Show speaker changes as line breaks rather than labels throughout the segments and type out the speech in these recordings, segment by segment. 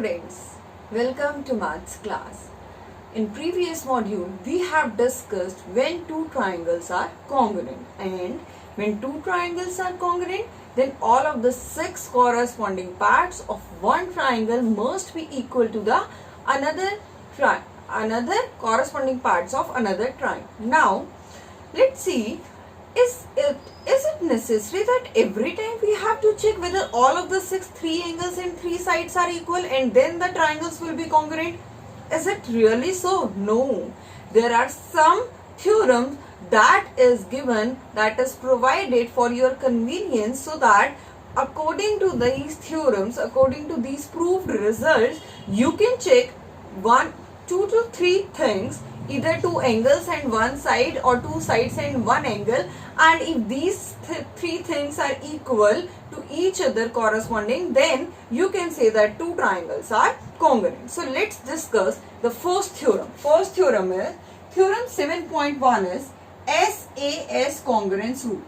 students, welcome to maths class. In previous module, we have discussed when two triangles are congruent, and when two triangles are congruent, then all of the six corresponding parts of one triangle must be equal to the another corresponding parts of another triangle. Now, let's see, is it necessary that every time we have to check whether all of the three angles and three sides are equal and then the triangles will be congruent? Is it really so? No. There are some theorems that is given, that is provided for your convenience, so that according to these theorems, according to these proved results, you can check two to three things, either two angles and one side or two sides and one angle, and if these three things are equal to each other corresponding, then you can say that two triangles are congruent. So let's discuss the first theorem. First theorem is theorem 7.1 is SAS congruence rule.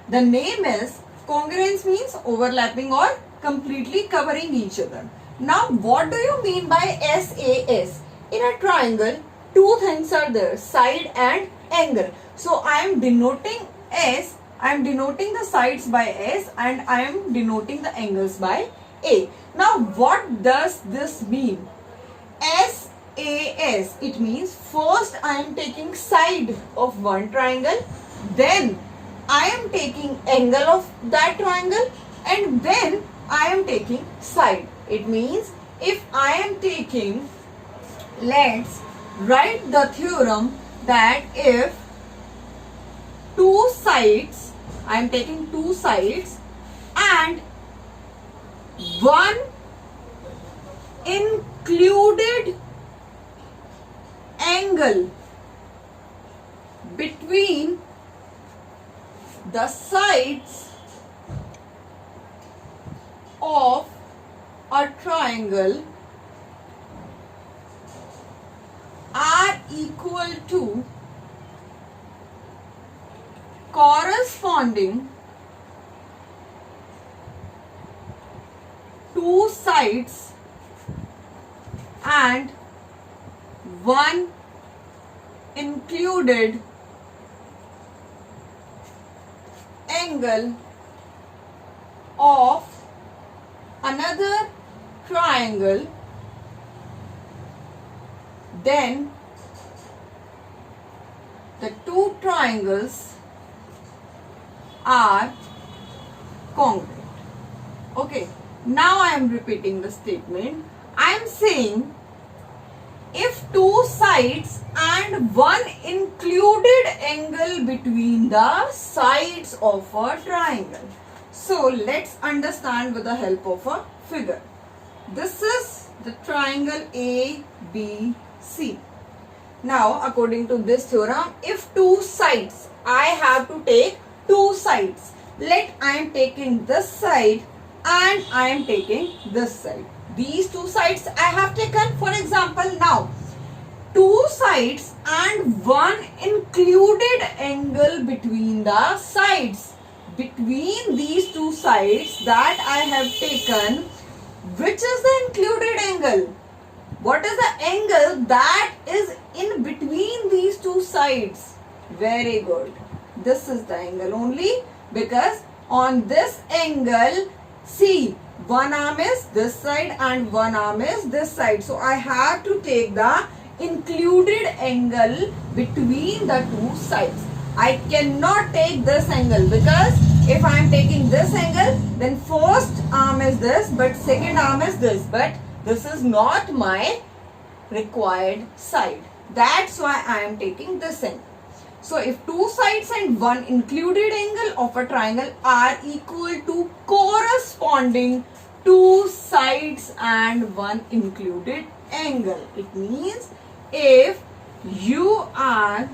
The name is congruence, means overlapping or completely covering each other. Now what do you mean by SAS? In a triangle, two things are there, side and angle. So I am denoting S, I am denoting the sides by S, and I am denoting the angles by A. Now what does this mean? SAS, it means first I am taking side of one triangle, then I am taking angle of that triangle, and then I am taking side. It means if I am taking, let's write the theorem that if two sides, I am taking two sides and one included angle between the sides of a triangle are equal to corresponding two sides and one included angle of another triangle, then the two triangles are congruent. Okay, now I am repeating the statement. I am saying if two sides and one included angle between the sides of a triangle. So let's understand with the help of a figure. This is the triangle ABC. Now according to this theorem, if two sides, I have to take two sides. I am taking this side and I am taking this side. These two sides I have taken. For example, now two sides and one included angle between the sides. Between these two sides that I have taken, which is the included angle? What is the angle that is in between these two sides? Very good. This is the angle only, because on this angle, see, one arm is this side and one arm is this side. So I have to take the included angle between the two sides. I cannot take this angle, because if I am taking this angle, then first arm is this, but second arm is this. But this is not my required side. That's why I am taking this angle. So if two sides and one included angle of a triangle are equal to corresponding two sides and one included angle, it means if you are,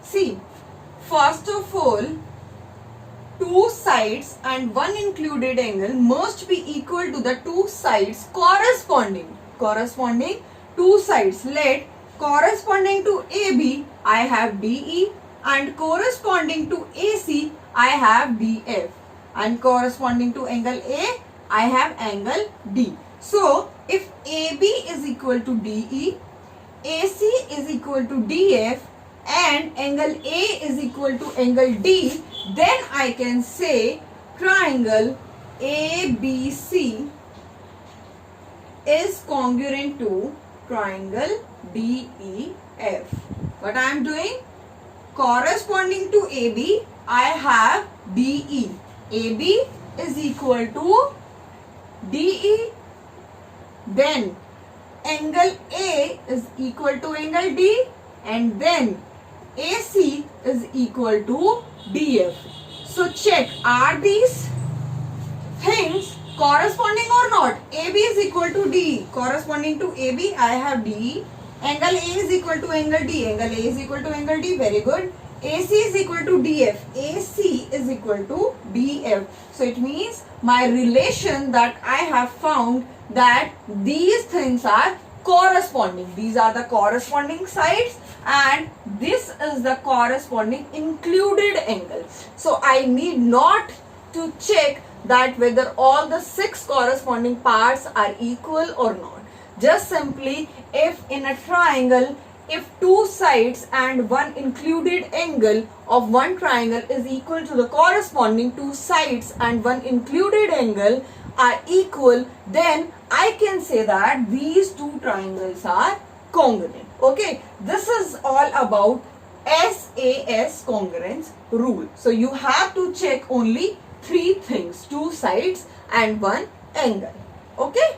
see, first of all, two sides and one included angle must be equal to the two sides corresponding two sides. Let corresponding to AB I have DE, and corresponding to AC I have DF. and corresponding to angle A, I have angle D. So, if AB is equal to DE, AC is equal to DF, and angle A is equal to angle D, then I can say triangle ABC is congruent to triangle DEF. What I am doing? Corresponding to AB, I have DE. AB is equal to DE. Then angle A is equal to angle D, and then AC is equal to DF. So check, are these things corresponding or not? AB is equal to DE. Corresponding to AB, I have DE. Angle A is equal to angle D. Angle A is equal to angle D. Very good. AC is equal to DF. AC is equal to DF. So it means my relation that I have found that these things are corresponding. These are the corresponding sides and this is the corresponding included angle. So I need not to check that whether all the 6 corresponding parts are equal or not. Just simply, if in a triangle, if 2 sides and 1 included angle of one triangle is equal to the corresponding 2 sides and 1 included angle are equal, then I can say that these 2 triangles are congruent. Okay, this is all about SAS congruence rule. So you have to check only 3 things, 2 sides and 1 angle. Okay.